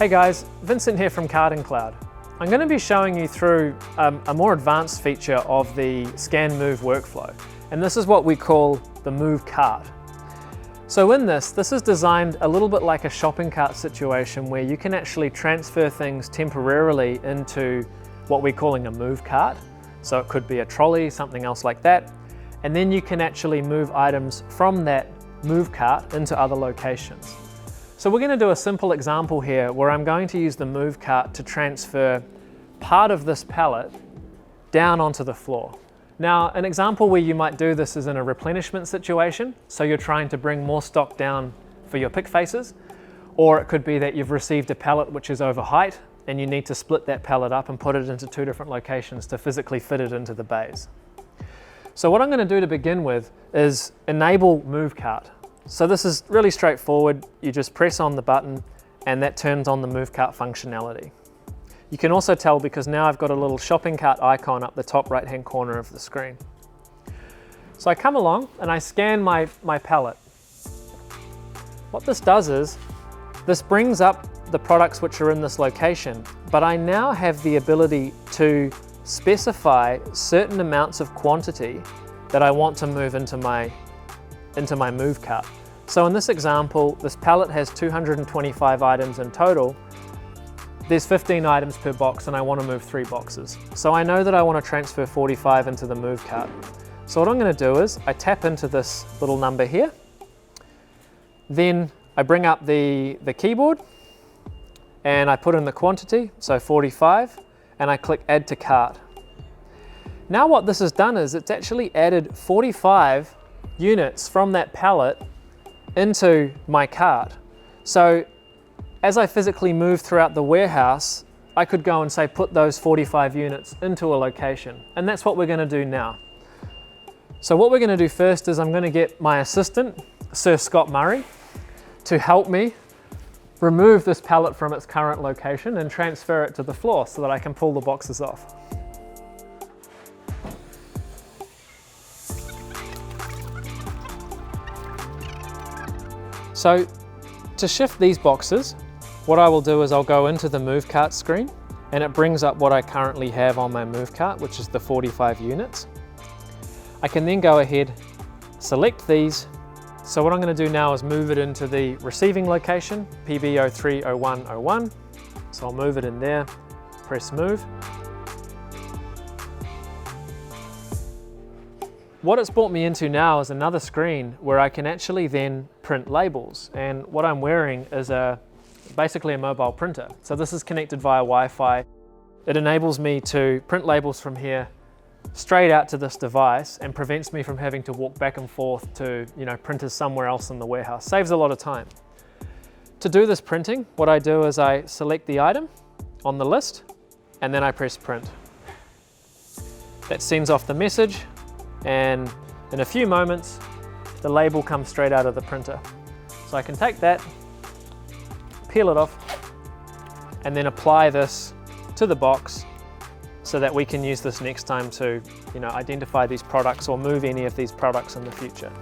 Hey guys, Vincent here from Card and Cloud. I'm going to be showing you through a more advanced feature of the scan move workflow, and this is what we call the move cart. So in this is designed a little bit like a shopping cart situation where you can actually transfer things temporarily into what we're calling a move cart. So it could be a trolley, something else like that, and then you can actually move items from that move cart into other locations. So we're going to do a simple example here where I'm going to use the move cart to transfer part of this pallet down onto the floor. Now, an example where you might do this is in a replenishment situation. So you're trying to bring more stock down for your pick faces, or it could be that you've received a pallet which is over height and you need to split that pallet up and put it into two different locations to physically fit it into the bays. So what I'm going to do to begin with is enable move cart. So this is really straightforward. You just press on the button and that turns on the move cart functionality. You can also tell because now I've got a little shopping cart icon up the top right hand corner of the screen. So I come along and I scan my pallet. What this does is this brings up the products which are in this location, but I now have the ability to specify certain amounts of quantity that I want to move into my move cart. So in this example, this pallet has 225 items in total. There's 15 items per box and I want to move 3 boxes. So I know that I want to transfer 45 into the move cart. So what I'm going to do is I tap into this little number here. Then I bring up the keyboard and I put in the quantity, so 45, and I click add to cart. Now what this has done is it's actually added 45 units from that pallet into my cart. So as I physically move throughout the warehouse, I could go and say put those 45 units into a location, and that's what we're going to do now. So what we're going to do first is I'm going to get my assistant, Sir Scott Murray, to help me remove this pallet from its current location and transfer it to the floor so that I can pull the boxes off. So to shift these boxes, what I will do is I'll go into the move cart screen and it brings up what I currently have on my move cart, which is the 45 units. I can then go ahead, select these. So what I'm going to do now is move it into the receiving location, PB030101. So I'll move it in there, press move. What it's brought me into now is another screen where I can actually then print labels. And what I'm wearing is basically a mobile printer. So this is connected via Wi-Fi. It enables me to print labels from here straight out to this device and prevents me from having to walk back and forth to printers somewhere else in the warehouse. Saves a lot of time. To do this printing, what I do is I select the item on the list and then I press print. That sends off the message. And in a few moments, the label comes straight out of the printer. So I can take that, peel it off, and then apply this to the box so that we can use this next time to identify these products or move any of these products in the future.